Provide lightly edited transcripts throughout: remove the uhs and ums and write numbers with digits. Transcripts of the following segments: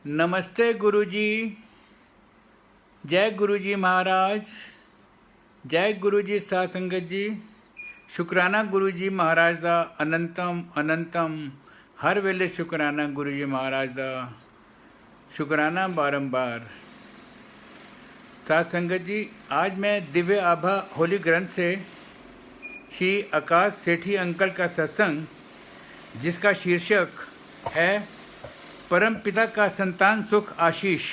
नमस्ते गुरुजी। जय गुरुजी महाराज। जय गुरुजी साध संगत जी। शुक्राना गुरुजी महाराज दा अनंतम अनंतम हर वेले शुक्राना गुरुजी महाराज दा शुक्राना बारंबार। साध संगत जी, आज मैं दिव्य आभा होली ग्रंथ से श्री आकाश सेठी अंकल का सत्संग, जिसका शीर्षक है परम पिता का संतान सुख आशीष,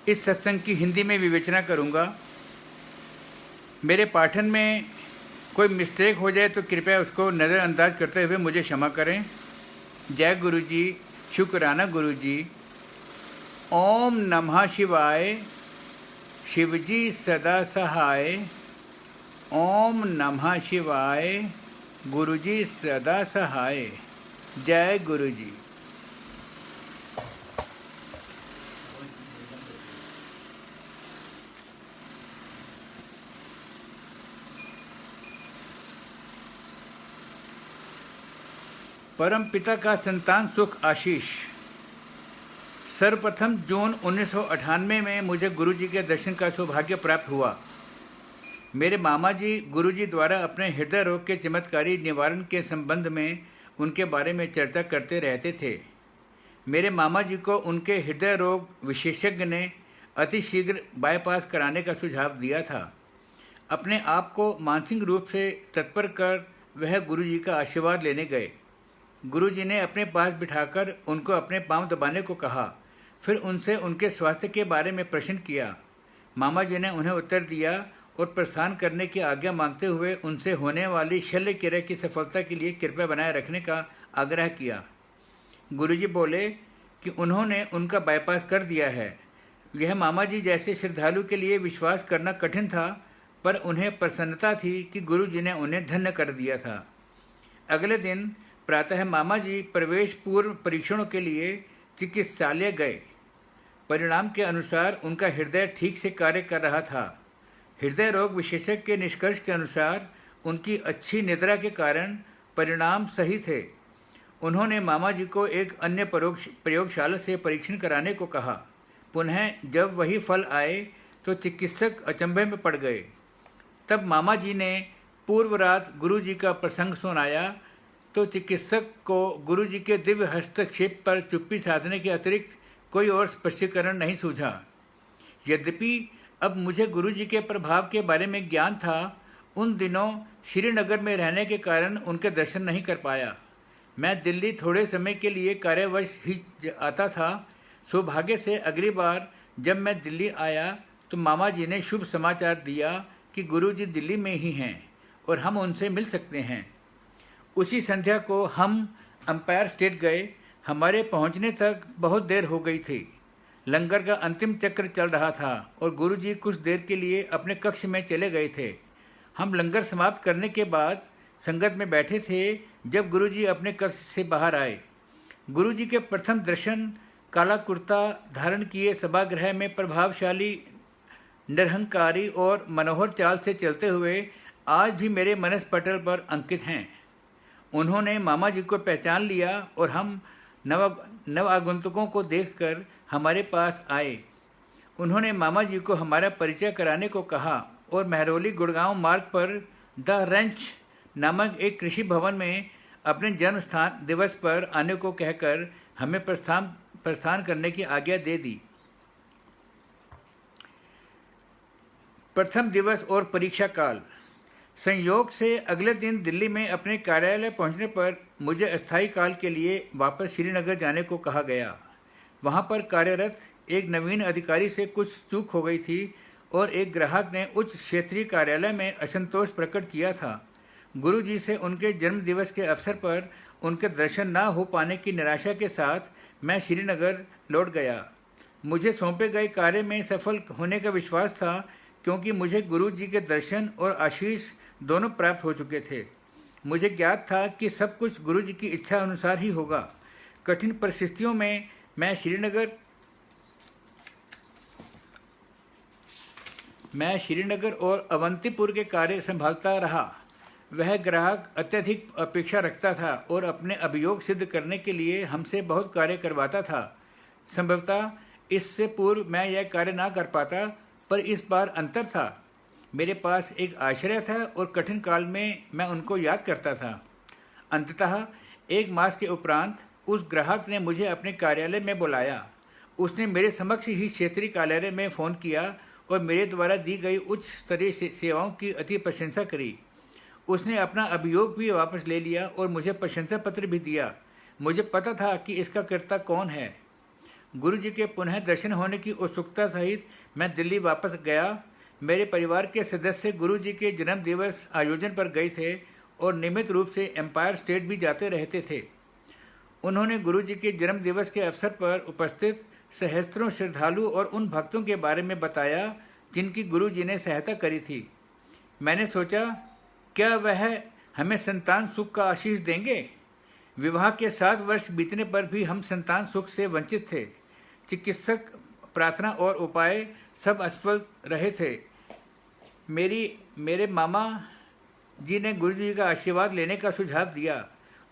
इस सत्संग की हिंदी में विवेचना करूंगा। मेरे पाठन में कोई मिस्टेक हो जाए तो कृपया उसको नज़रअंदाज करते हुए मुझे क्षमा करें। जय गुरुजी। शुक्राना गुरुजी। ओम नमः शिवाय। शिवजी सदा सहाय। ओम नमः शिवाय। गुरुजी सदा सहाय। जय गुरुजी। परम पिता का संतान सुख आशीष। सर्वप्रथम जून 1998 में मुझे गुरुजी के दर्शन का सौभाग्य प्राप्त हुआ। मेरे मामा जी गुरुजी द्वारा अपने हृदय रोग के चमत्कारी निवारण के संबंध में उनके बारे में चर्चा करते रहते थे। मेरे मामा जी को उनके हृदय रोग विशेषज्ञ ने अतिशीघ्र बाईपास कराने का सुझाव दिया था। अपने आप को मानसिक रूप से तत्पर कर वह गुरुजी का आशीर्वाद लेने गए। गुरुजी ने अपने पास बिठाकर उनको अपने पांव दबाने को कहा। फिर उनसे उनके स्वास्थ्य के बारे में प्रश्न किया। मामा जी ने उन्हें उत्तर दिया और प्रस्थान करने की आज्ञा मांगते हुए उनसे होने वाली शल्य क्रिया की सफलता के लिए कृपा बनाए रखने का आग्रह किया। गुरुजी बोले कि उन्होंने उनका बाईपास कर दिया है। यह मामा जी जैसे श्रद्धालु के लिए विश्वास करना कठिन था, पर उन्हें प्रसन्नता थी कि गुरुजी ने उन्हें धन्य कर दिया था। अगले दिन प्रातः मामा जी प्रवेश पूर्व परीक्षणों के लिए चिकित्सालय गए। परिणाम के अनुसार उनका हृदय ठीक से कार्य कर रहा था। हृदय रोग विशेषज्ञ के निष्कर्ष के अनुसार उनकी अच्छी निद्रा के कारण परिणाम सही थे। उन्होंने मामा जी को एक अन्य प्रयोगशाला से परीक्षण कराने को कहा। पुनः जब वही फल आए तो चिकित्सक अचंभे में पड़ गए। तब मामा जी ने पूर्व रात गुरु जी का प्रसंग सुनाया तो चिकित्सक को गुरुजी के दिव्य हस्तक्षेप पर चुप्पी साधने के अतिरिक्त कोई और स्पष्टीकरण नहीं सूझा। यद्यपि अब मुझे गुरुजी के प्रभाव के बारे में ज्ञान था, उन दिनों श्रीनगर में रहने के कारण उनके दर्शन नहीं कर पाया। मैं दिल्ली थोड़े समय के लिए कार्यवश ही आता था। सौभाग्य से अगली बार जब मैं दिल्ली आया तो मामा जी ने शुभ समाचार दिया कि गुरुजी दिल्ली में ही हैं और हम उनसे मिल सकते हैं। उसी संध्या को हम अंपायर स्टेट गए। हमारे पहुंचने तक बहुत देर हो गई थी। लंगर का अंतिम चक्र चल रहा था और गुरुजी कुछ देर के लिए अपने कक्ष में चले गए थे। हम लंगर समाप्त करने के बाद संगत में बैठे थे जब गुरुजी अपने कक्ष से बाहर आए। गुरुजी के प्रथम दर्शन काला कुर्ता धारण किए सभागृह में प्रभावशाली, निरहंकारी और मनोहर चाल से चलते हुए आज भी मेरे मनस पटल पर अंकित हैं। उन्होंने मामा जी को पहचान लिया और हम नव आगंतुकों को देखकर हमारे पास आए। उन्होंने मामा जी को हमारा परिचय कराने को कहा और महरौली गुड़गांव मार्ग पर द रंच नामक एक कृषि भवन में अपने जन्म स्थान दिवस पर आने को कहकर हमें प्रस्थान करने की आज्ञा दे दी। प्रथम दिवस और परीक्षा काल। संयोग से अगले दिन दिल्ली में अपने कार्यालय पहुंचने पर मुझे अस्थायी काल के लिए वापस श्रीनगर जाने को कहा गया। वहां पर कार्यरत एक नवीन अधिकारी से कुछ चूक हो गई थी और एक ग्राहक ने उच्च क्षेत्रीय कार्यालय में असंतोष प्रकट किया था। गुरुजी से उनके जन्म दिवस के अवसर पर उनके दर्शन न हो पाने की निराशा के साथ मैं श्रीनगर लौट गया। मुझे सौंपे गए कार्य में सफल होने का विश्वास था, क्योंकि मुझे गुरुजी के दर्शन और आशीष दोनों प्राप्त हो चुके थे। मुझे ज्ञात था कि सब कुछ गुरुजी की इच्छा अनुसार ही होगा। कठिन परिस्थितियों में मैं श्रीनगर और अवंतीपुर के कार्य संभालता रहा। वह ग्राहक अत्यधिक अपेक्षा रखता था और अपने अभियोग सिद्ध करने के लिए हमसे बहुत कार्य करवाता था। संभवतः इससे पूर्व मैं यह कार्य ना कर पाता, पर इस बार अंतर था। मेरे पास एक आश्रय था और कठिन काल में मैं उनको याद करता था। अंततः 1 मास के उपरांत उस ग्राहक ने मुझे अपने कार्यालय में बुलाया। उसने मेरे समक्ष ही क्षेत्रीय कार्यालय में फ़ोन किया और मेरे द्वारा दी गई उच्च स्तरीय सेवाओं की अति प्रशंसा करी। उसने अपना अभियोग भी वापस ले लिया और मुझे प्रशंसा पत्र भी दिया। मुझे पता था कि इसका कर्ता कौन है। गुरु जी के पुनः दर्शन होने की उत्सुकता सहित मैं दिल्ली वापस गया। मेरे परिवार के सदस्य गुरु जी के जन्म दिवस आयोजन पर गए थे और नियमित रूप से एम्पायर स्टेट भी जाते रहते थे। उन्होंने गुरु जी के जन्म दिवस के अवसर पर उपस्थित सहस्त्रों श्रद्धालु और उन भक्तों के बारे में बताया जिनकी गुरु जी ने सहायता करी थी। मैंने सोचा, क्या वह हमें संतान सुख का आशीष देंगे? विवाह के 7 वर्ष बीतने पर भी हम संतान सुख से वंचित थे। चिकित्सक प्रार्थना और उपाय सब असफल रहे थे। मेरे मामा जी ने गुरु जी का आशीर्वाद लेने का सुझाव दिया।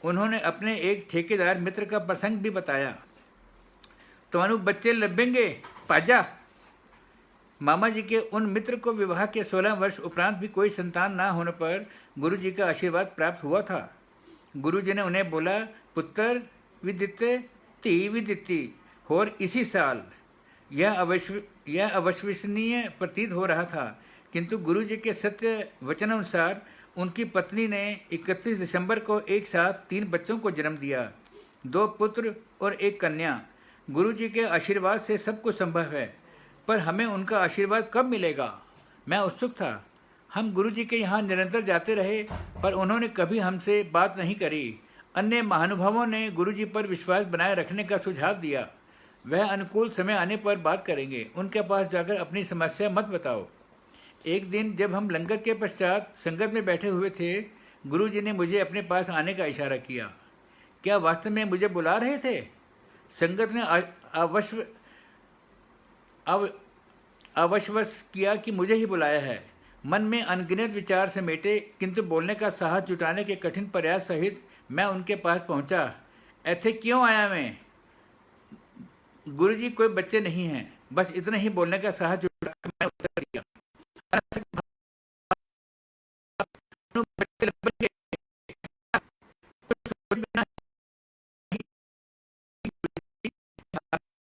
उन्होंने अपने एक ठेकेदार मित्र का प्रसंग भी बताया। तो बच्चे लभेंगे पाजा। मामा जी के उन मित्र को विवाह के 16 वर्ष उपरांत भी कोई संतान ना होने पर गुरु जी का आशीर्वाद प्राप्त हुआ था। गुरु जी ने उन्हें बोला, पुत्र विदिते धी विदिती, और इसी साल। यह अविश्वसनीय प्रतीत हो रहा था, किंतु गुरु जी के सत्य वचनानुसार उनकी पत्नी ने 31 दिसंबर को एक साथ 3 बच्चों को जन्म दिया, 2 पुत्र और 1 कन्या। गुरु जी के आशीर्वाद से सब कुछ संभव है, पर हमें उनका आशीर्वाद कब मिलेगा? मैं उत्सुक था। हम गुरु जी के यहाँ निरंतर जाते रहे, पर उन्होंने कभी हमसे बात नहीं करी। अन्य महानुभावों ने गुरु जी पर विश्वास बनाए रखने का सुझाव दिया। वह अनुकूल समय आने पर बात करेंगे। उनके पास जाकर अपनी समस्या मत बताओ। एक दिन जब हम लंगर के पश्चात संगत में बैठे हुए थे, गुरु जी ने मुझे अपने पास आने का इशारा किया। क्या वास्तव में मुझे बुला रहे थे? संगत ने अवश्वस किया कि मुझे ही बुलाया है। मन में अनगिनत विचार समेटे, किंतु बोलने का साहस जुटाने के कठिन प्रयास सहित मैं उनके पास पहुंचा। ऐथे क्यों आया मैं? गुरुजी, कोई बच्चे नहीं हैं। बस इतना ही बोलने का साहस जुटाकर मैंने उत्तर दिया।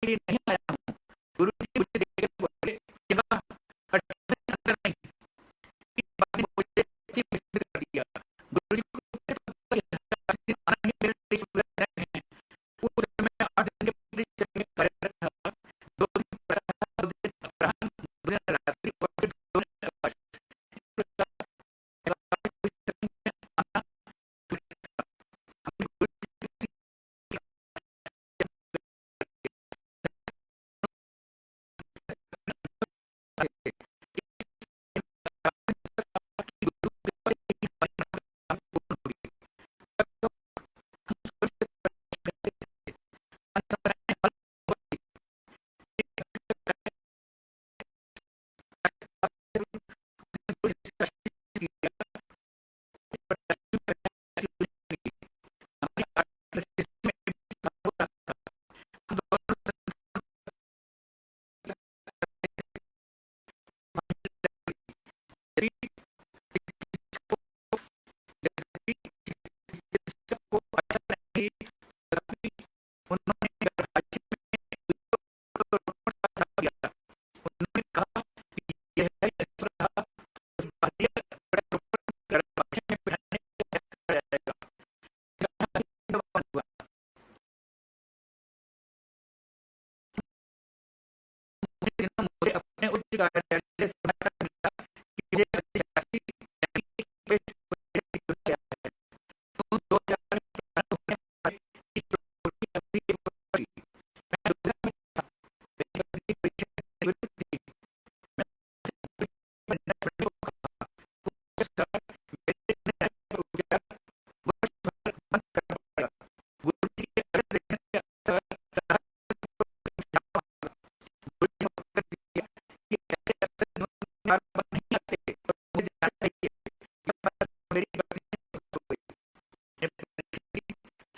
नहीं आया हूँ। गुरुजी मुझे देखकर बोले, अंदर नहीं। इस बात ने मुझे विस्मित कर दिया। गुरुजी को आना ही मेरे लिए सुविधा है। उस समय 8 दिन के परिचय में कार्यरत था। 2 दिन प्रातः, 2 दिन अपराह्न, 2 दिन रात्रि और फिर 2 दिन अवकाश।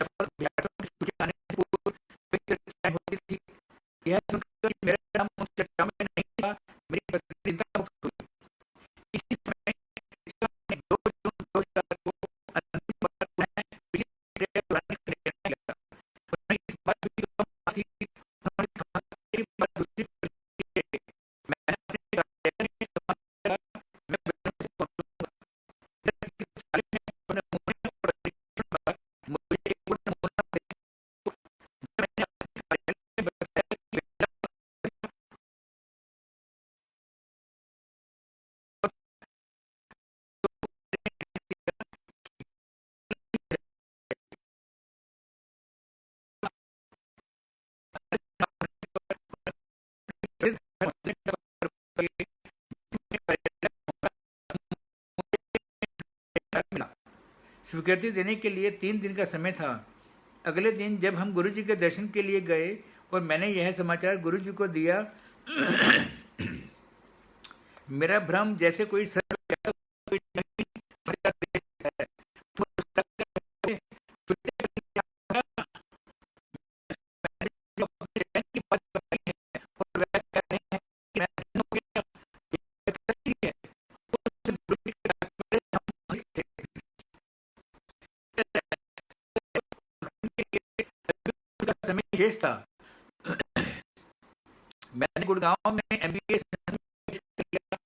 सफल अभ्यर्थियों की सूची आने से पूर्व कई चर्चाएं होती थी। यह सुनकर कि मेरा नाम उन चर्चाओं में नहीं था, मेरी पत्नी चिंता मुक्त हुई। इसी समय 2 जून 2000 को अंतिम बार उन्हें बिजली प्रक्रिया दोहराने का निर्णय लिया। उन्हें इस बात की गम थी। उन्होंने कहा कि एक बार दूसरी प्रक्रिया मैंने अपने कार्यक्रम में समाप्त किया, मैं विलंब से पहुंचूंगा। साल में अपने नमूने और परीक्षण का मुझे एक पूर्ण नमूना दें। मैंने अपने कार्यालय में बताया कि स्वीकृति देने के लिए 3 दिन का समय था। अगले दिन जब हम गुरुजी के दर्शन के लिए गए और मैंने यह समाचार गुरुजी को दिया, मेरा भ्रम जैसे कोई कोई नवीन समाचार देता है। तो उसका मैंने जो अपने जहन की बात बताई है और वह कह रहे हैं कि मैं धन्य हो गया, ये सही है। उस गुरुजी के तात्पर्य हम मालिक थे। का समय विशेष था। मैंने गुड़गांव में MBA किया।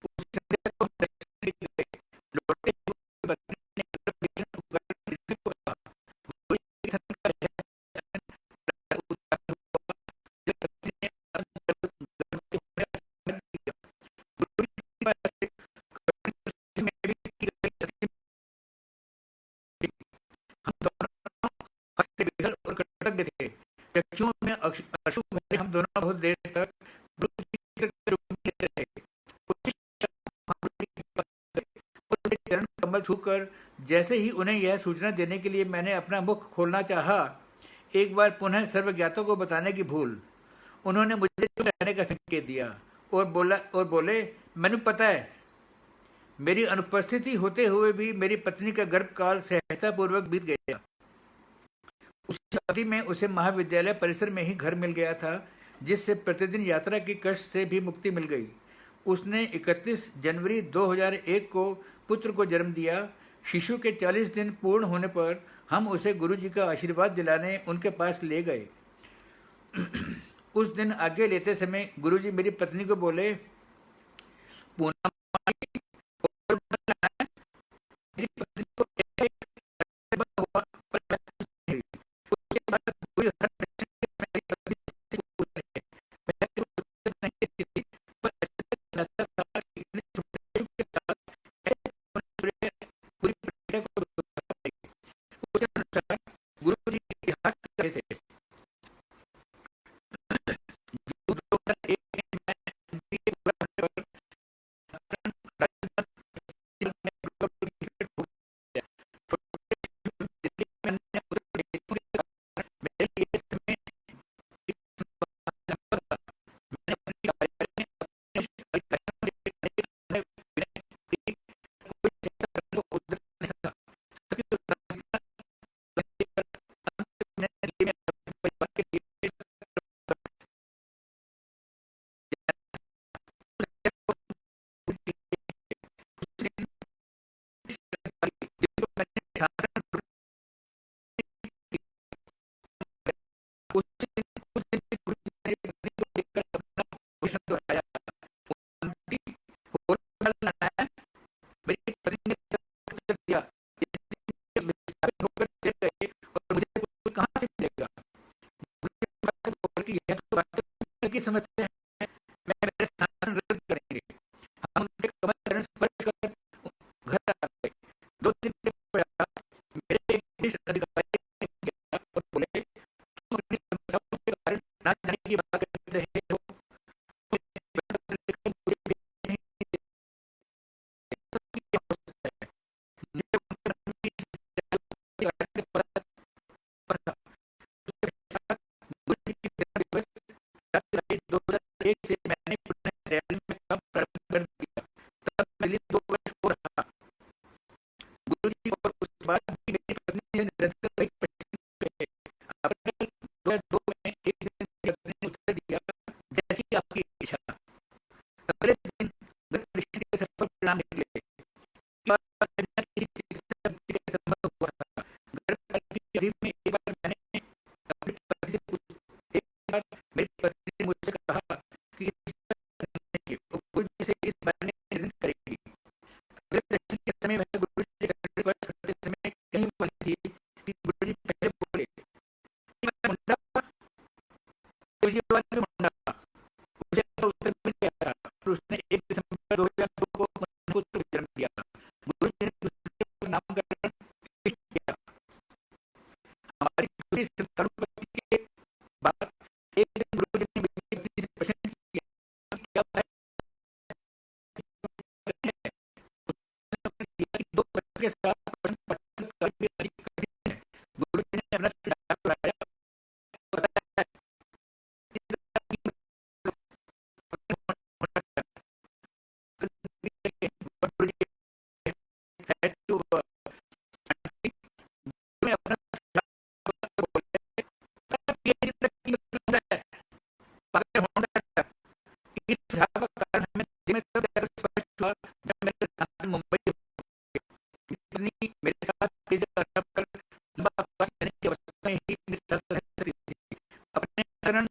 उस संध्या को दर्शन के लिए गए। लौटते हुए पत्नी ने विजन उपकरण को कहा, कोई संगठन का यह उदाहरण हुआ जो पत्नी ने गर्भवती होने का संकेत दिया। गुरु जी की बात से कभी में भी की गई अंतिम। हम दोनों हंसते विहल और कृतज्ञ थे। चक्षुओं में अश्रु भरे हम दोनों बहुत देर तक गुरु जी के रूप में लेते रहे। उसी क्षण हम गुरु जी के पास गए और उनके चरण कमल छूकर जैसे ही उन्हें यह सूचना देने के लिए मैंने अपना मुख खोलना चाहा, एक बार पुनः सर्वज्ञातों को बताने की भूल। उन्होंने मुझे चुप रहने का संकेत दिया और बोले, मैंने पता है। मेरी अनुपस्थिति होते हुए भी मेरी पत्नी का गर्भकाल सहजतापूर्वक बीत गया। उस अवधि में उसे महाविद्यालय परिसर में ही घर मिल गया था, जिससे प्रतिदिन यात्रा की कष्ट से भी मुक्ति मिल गई। उसने 31 जनवरी 2001 को पुत्र को जन्म दिया। शिशु के 40 दिन पूर्ण होने पर हम उसे गुरुजी का आशीर्वाद दिलाने उनके पास ले गए। उस दिन आगे लेते समय गुरुजी मेरी पत्नी को बोले, पूनम मेरी पत्नी को हुआ पर उसके बाद पूरी हर दर्शन के मेरी पत्नी से पूछ रहे मैं उत्तर नहीं देती, पर ऐसे था कि इतने छोटे के साथ ऐसे पूरी प्रक्रिया को दोहराई। उसके अनुसार गुरु जी इतिहास कर रहे थे। जून 2001 में मैं MBA पूरा होने पर की समस्या है, मैं मेरे स्थान रद्द करेंगे। हम उनके कमर चरण स्पर्श कर घर आ गए। 2 दिन के पश्चात मेरे एक वरिष्ठ अधिकारी ने गया और बोले, तुम अपनी समस्याओं के कारण ना जाने की बात कर रहे हो। से मैंने पुनः रैली में काम प्रारंभ कर दिया। तब मेरे 2 वर्ष हो रहा। गुरुजी और उस बाद भी अधिक कठिन है। गुरु जी ने अपना सुझाव दोहराया, बताया इस तरह की गुरु जी said to में अपना सुझाव बोले, पीएचडी तक की है, पागल होने का इस सुझाव का कारण हमें धीमे तब जाकर स्पष्ट हुआ जब मेरे साथ मुंबई इतनी मेरे साथ पीछे कर लंबा अवकाश लेने की अवस्था में ही मेरे साथ रह सकती थी। अपने कारण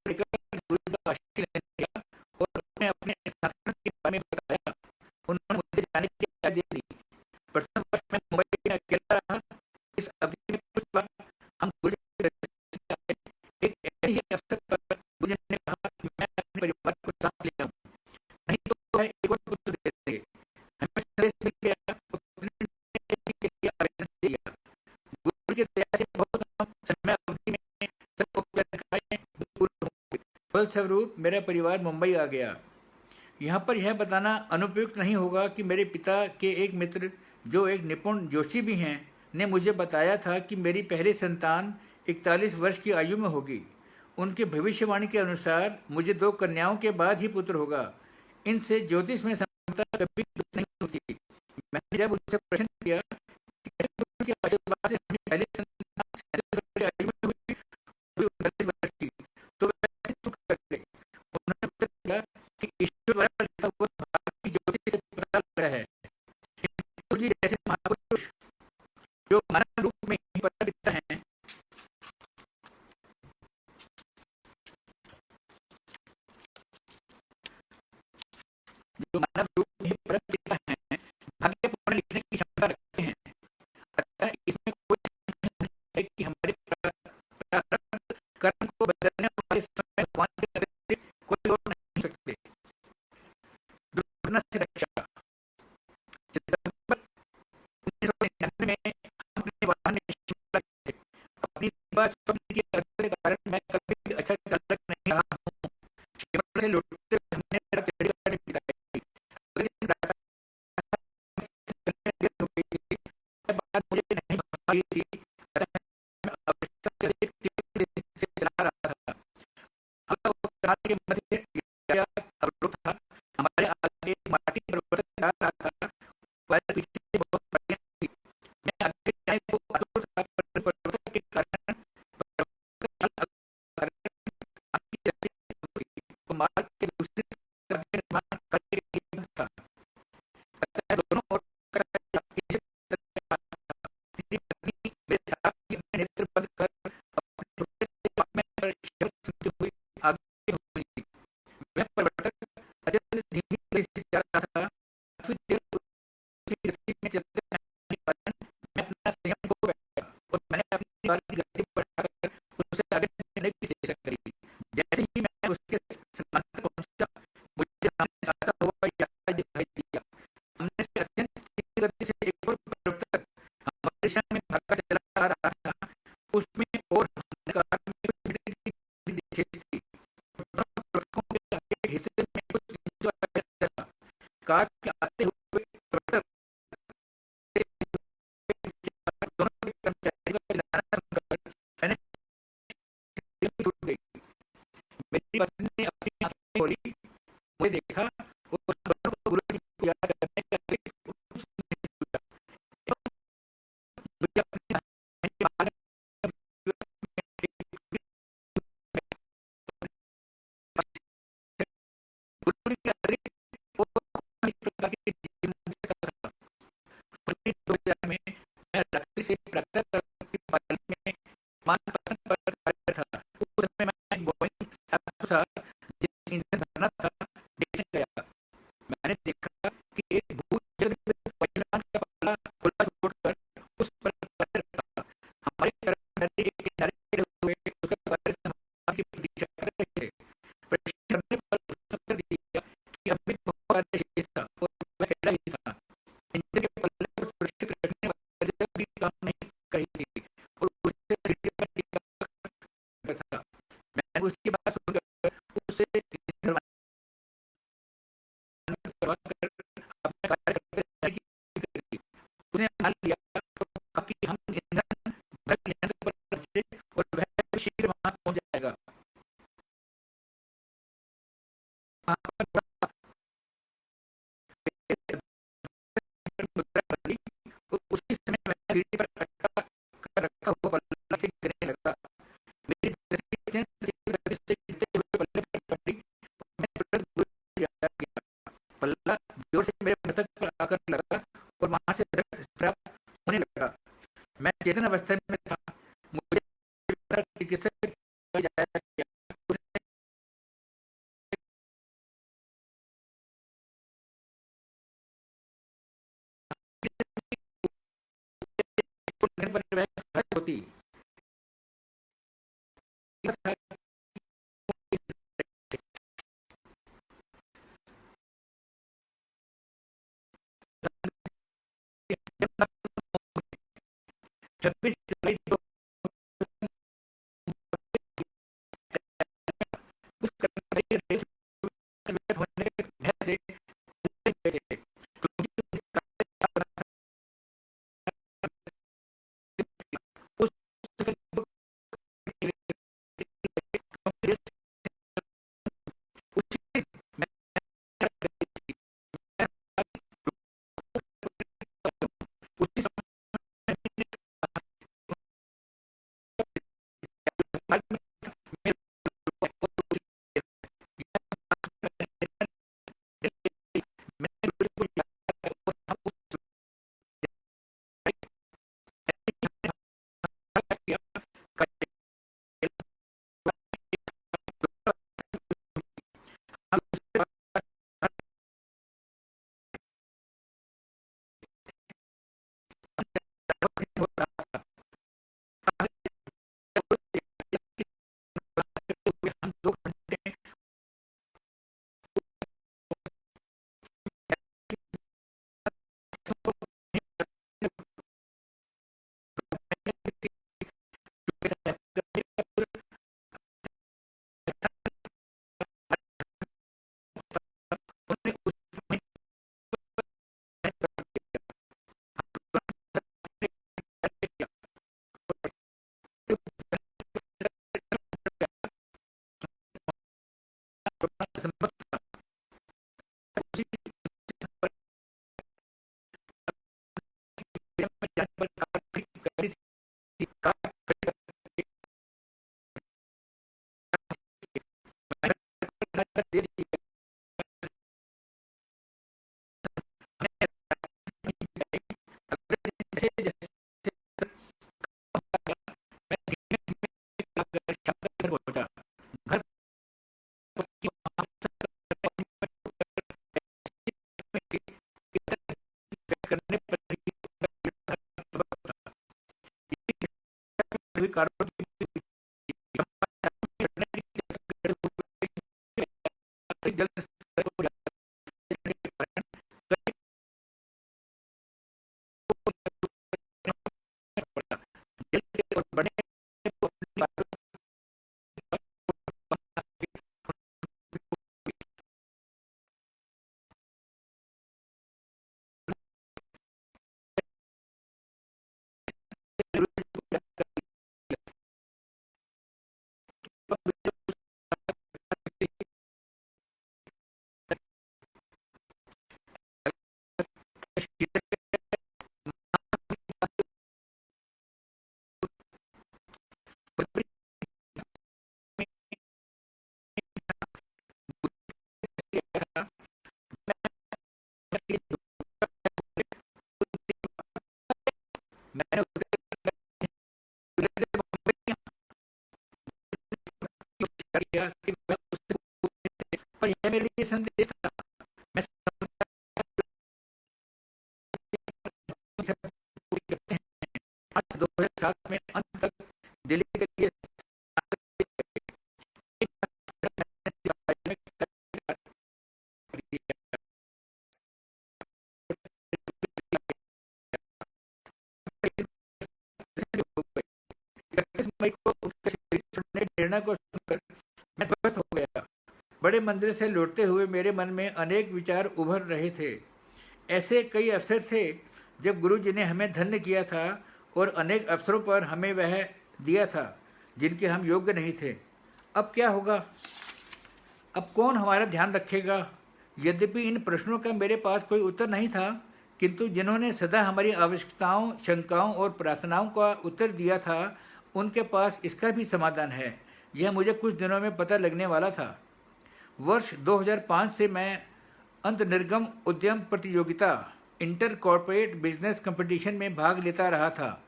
लेकर गुरु का आशीष लेने गया और उन्हें अपने स्थानांतरण के बारे में बताया। उन्होंने मुझे जाने की आज्ञा दे दी। प्रथम वर्ष में मुंबई में अकेला रहा। इस अवधि में कुछ बार हम गुरु जी के दर्शन से आए। एक ऐसे ही अवसर पर गुरु जी ने कहा कि मैं अपने परिवार को साथ ले आऊं, नहीं तो वह एक और पुत्र देते। हमें संदेश मिल गया और पुत्र ने के लिए आवेदन दिया। गुरु की दया से बहुत कम समय अवधि में सब औपचारिकताएं पूर्ण हो गई। फलस्वरूप मेरा परिवार मुंबई आ गया। यहाँ पर यह बताना अनुपयुक्त नहीं होगा कि मेरे पिता के एक मित्र, जो एक निपुण जोशी भी हैं, ने मुझे बताया था कि मेरी पहली संतान 41 वर्ष की आयु में होगी। उनके भविष्यवाणी के अनुसार मुझे 2 कन्याओं के बाद ही पुत्र होगा। इनसे ज्योतिष में समता कभी नहीं होती। मैंने जब उनसे प्रश्न किया कि कैसे गुरु के आशीर्वाद से मेरी पहली संतान 37 वर्ष की आयु में हुई, अभी 39 वर्ष की, तो वह चुप कर गए। उन्होंने उत्तर दिया कि ईश्वर द्वारा लिखा हुआ भाग्य की ज्योति से पता लगा है। गुरु जी जैसे महापुरुष जो मानव रूप में ही परम पिता हैं, जो मानव रूप में ही परम पिता हैं, भाग्य पूर्ण लिखने की क्षमता रखते हैं। अतः इसमें कोई संदेह नहीं है कि हमारे प्रारब्ध कर्म को बदलने वाले समय भगवान के अतिरिक्त कोई और नहीं हो सकते। दुर्घटना से रक्षा। सितंबर 1999 में हम अपने वाहन में शिमला गए थे। अपनी दिवा स्वप्न की आदत के कारण मैं कभी भी अच्छा चालक नहीं रहा हूँ। शिमला से लौटते हुए हमने रात चंडीगढ़ में बिताई। अगले दिन रात देर हो गई थी। यह बात मुझे नहीं भाई थी, अतः मैं आवश्यकता से अधिक तीव्र गति से चला रहा था। हालांकि वो कनाल के मध्य यातायात अवरोध था। हमारे आगे एक माटी परिवर्तन जा रहा था, वह पीछे से बहुत बढ़िया थी। मैं आगे जाने को आतुर था, पर परिवर्तन के कारण आगे चलती हुई तो मार्ग के दूसरी तरफ निर्माण कार्य के लिए बंद था। अतः दोनों ओर का पीछे मेरी पत्नी मेरे साथ ही अपने नेत्र बंद कर अपने छोटे से वाकमैन पर शब्द सुनती हुई आगे हुई। वह परिवर्तक अत्यंत धीमी गति से चल रहा था। काफी देर उसकी गति में चलते रहने के कारण मैं अपना संयम खो बैठा और मैंने अपनी कार की गति बढ़ाकर उससे आगे चलने की चेष्टा करी। जैसे ही मैं उसके समानांतर पहुंचा, मुझे सामने आता हुआ यात्री दिखाई दिया। सामने से अत्यंत धीमी गति से एक और परिवर्तक हमारी दिशा में भागता चला आ रहा था। उसमें और हमारी कार में कुछ मीटर की विशेष थी। दोनों परिवर्तकों के आगे हिस्से में कुछ बिंदु आ गया था। कार के आते हुए परिवर्तक दोनों के कर्मचारियों का चिल्लाना सुनकर मैंने छूट गई। मेरी पत्नी ने अपनी आंखें खोली, मुझे देखा और उन दोनों को गुरु जी को याद करने के अतिरिक्त कुछ नहीं हुआ। मुझे अपनी दाहिनी बांह गुरु जी के अतिरिक्त और किसी प्रकार की जीवन से था। फरवरी 2000 में मैं रात्रि से प्रातः तक की पाली में विमानपत्तन पर कार्यरत था। उस समय मैं बोइंग 707 जेट इंजन भरना था देखने गया। मैंने देखा कि एक भूजल परिवहन का पहला खुला छोड़कर उस पर कार्यरत था। हमारे कर्मचारी एक किनारे खड़े हुए उसका कार्य संभालने की प्रतीक्षा कर रहे थे। प्रश्न करने पर उसने उत्तर दिया कि अभी तो कार्य शेष था और वह अकेला ही था। इंजन के पल्ले को सुरक्षित रखने वाली जगह भी काम नहीं कर रही थी और उससे रेडियो पर टीका था। मैंने उसकी बात सुनकर उससे करवा कर अपना कार्य करते रहने की करी। उसने मान लिया तो कहा कि सीढ़ी पर अटका कर रखा हुआ पल्ला से गिरने लगा। मेरी दृष्टि इतने तेज गति से गिरते हुए पल्ले पर पड़ी, मैं तुरंत गुरुजी आ गया। पल्ला जोर से मेरे मस्तक पर आकर लगा और वहां से रक्त स्राव होने लगा। मैं चेतन अवस्था में था। मुझे चिकित्सक जाया गया। उसने घर पर वह खर्च होती था। छब्बीस जुलाई उस कर्मचारी रेल होने के भय से गए थे। उस उसी समय हम 2 घंटे पहुंचा। घर करने पर भी जल स्तर को जाने के कारण जल के और बढ़ने को अपनी मैंने किया कि पर यह मेरे लिए संदेश था। मैं 2007 में अंत तक दिल्ली के लिए मई को निर्णय को सुनकर मैं ध्वस्त हो गया। बड़े मंदिर से लौटते हुए मेरे मन में अनेक विचार उभर रहे थे। ऐसे कई अवसर थे जब गुरु जी ने हमें धन्य किया था और अनेक अवसरों पर हमें वह दिया था जिनके हम योग्य नहीं थे। अब क्या होगा? अब कौन हमारा ध्यान रखेगा? यद्यपि इन प्रश्नों का मेरे पास कोई उत्तर नहीं था, किंतु जिन्होंने सदा हमारी आवश्यकताओं, शंकाओं और प्रार्थनाओं का उत्तर दिया था, उनके पास इसका भी समाधान है। यह मुझे कुछ दिनों में पता लगने वाला था। वर्ष 2005 से मैं अंतर्निर्गम उद्यम प्रतियोगिता इंटर कॉर्पोरेट बिजनेस कंपटीशन में भाग लेता रहा था।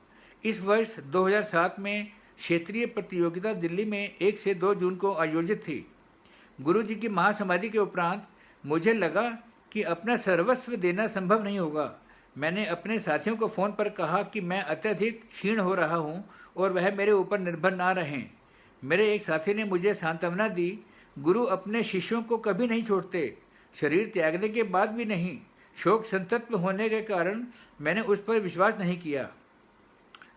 इस वर्ष 2007 में क्षेत्रीय प्रतियोगिता दिल्ली में 1 से 2 जून को आयोजित थी। गुरु जी की महासमाधि के उपरांत मुझे लगा कि अपना सर्वस्व देना संभव नहीं होगा। मैंने अपने साथियों को फ़ोन पर कहा कि मैं अत्यधिक क्षीण हो रहा हूँ और वह मेरे ऊपर निर्भर ना रहें। मेरे एक साथी ने मुझे सांत्वना दी, गुरु अपने शिष्यों को कभी नहीं छोड़ते, शरीर त्यागने के बाद भी नहीं। शोक संतप्त होने के कारण मैंने उस पर विश्वास नहीं किया।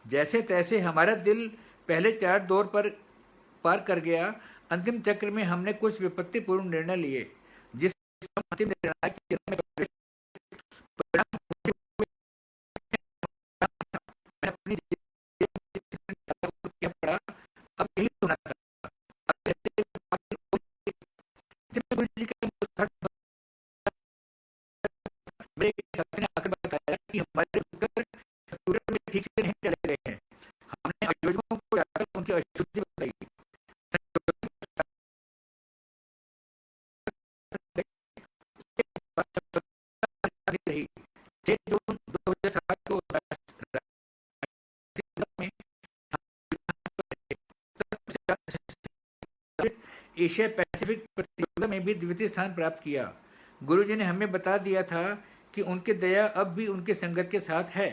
जैसे तैसे हमारा दिल पहले 4 दौर पर पार कर गया। अंतिम चक्र में हमने कुछ विपत्तिपूर्ण निर्णय लिए, जिस अंतिम निर्णायक चरण में प्रवेश परिणाम मैं अपनी क्या पड़ा, अब यही होना था। गुरु जी का मेरे साथी ने आकर बताया कि हमारे उत्तर में ठीक से नहीं चले गए हैं। हमने आयोजकों को जाकर उनकी अशुद्धि बताई। रही 6 जून 2007 को एशिया पैसिफिक प्रतियोगिता में भी द्वितीय स्थान प्राप्त किया। गुरुजी ने हमें बता दिया था कि उनकी दया अब भी उनके संगत के साथ है।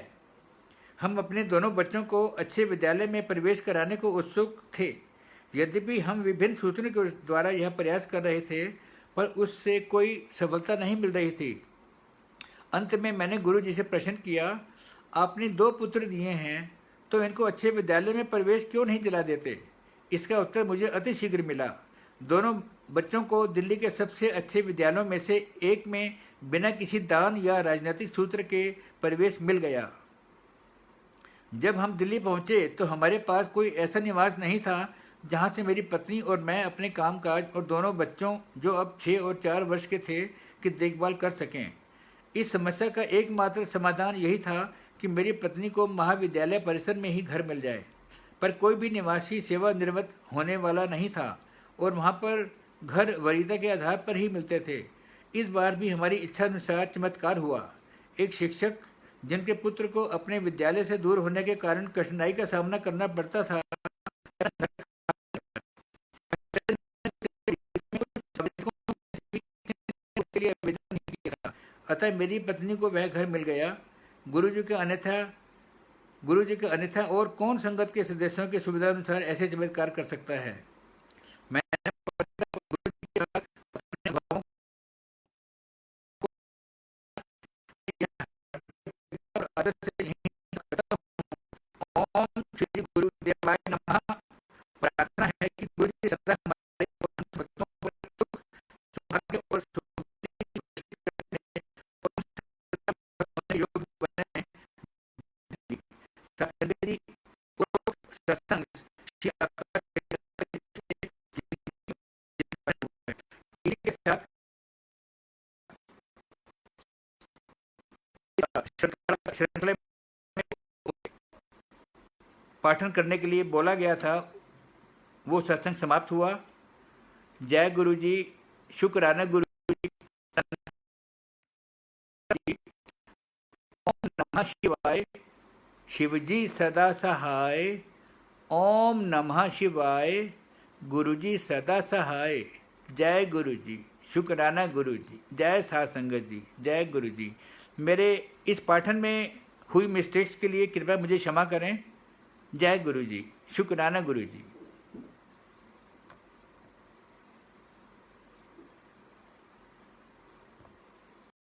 हम अपने दोनों बच्चों को अच्छे विद्यालय में प्रवेश कराने को उत्सुक थे। यद्यपि हम विभिन्न सूत्रों के द्वारा यह प्रयास कर रहे थे, पर उससे कोई सफलता नहीं मिल रही थी। अंत में मैंने गुरु जी से प्रश्न किया, आपने 2 पुत्र दिए हैं, तो इनको अच्छे विद्यालय में प्रवेश क्यों नहीं दिला देते? इसका उत्तर मुझे अति शीघ्र मिला। दोनों बच्चों को दिल्ली के सबसे अच्छे विद्यालयों में से एक में बिना किसी दान या राजनीतिक सूत्र के प्रवेश मिल गया। जब हम दिल्ली पहुंचे तो हमारे पास कोई ऐसा निवास नहीं था जहां से मेरी पत्नी और मैं अपने कामकाज और दोनों बच्चों, जो अब 6 और 4 वर्ष के थे, की देखभाल कर सकें। इस समस्या का एकमात्र समाधान यही था कि मेरी पत्नी को महाविद्यालय परिसर में ही घर मिल जाए, पर कोई भी निवासी सेवानिवृत्त होने वाला नहीं था और वहाँ पर घर वरीयता के आधार पर ही मिलते थे। इस बार भी हमारी इच्छा अनुसार चमत्कार हुआ। एक शिक्षक, जिनके पुत्र को अपने विद्यालय से दूर होने के कारण कठिनाई का सामना करना पड़ता था, के लिए आवेदन नहीं किया था। अतः मेरी पत्नी को वह घर मिल गया। गुरुजी के अन्यथा और कौन संगत के सदस्यों की सुविधा अनुसार ऐसे चमत्कार कर सकता है? मैंने गुरुजी के साथ अपने भावों को आदर से यहीं सकता हूं। ओम श्री गुरुदेवाय नमः। प्रार्थना है कि गुरुजी सदा हमारे भक्तों पर सुख, सौभाग्य और योग बने। सत्संग के साथ श्रृंखला में पाठन करने के लिए बोला गया था, वो सत्संग समाप्त हुआ। जय गुरु जी, शुक्राना गुरु जी। ओम नमः शिवाय, शिवजी सदा सहाय। ओम नमः शिवाय, गुरुजी सदा सहाय। जय गुरु जी, शुक्राना गुरु जी। जय साध संगत जी, जय गुरु जी। मेरे इस पाठन में हुई मिस्टेक्स के लिए कृपया मुझे क्षमा करें। जय गुरु जी, शुक्राना गुरु जी।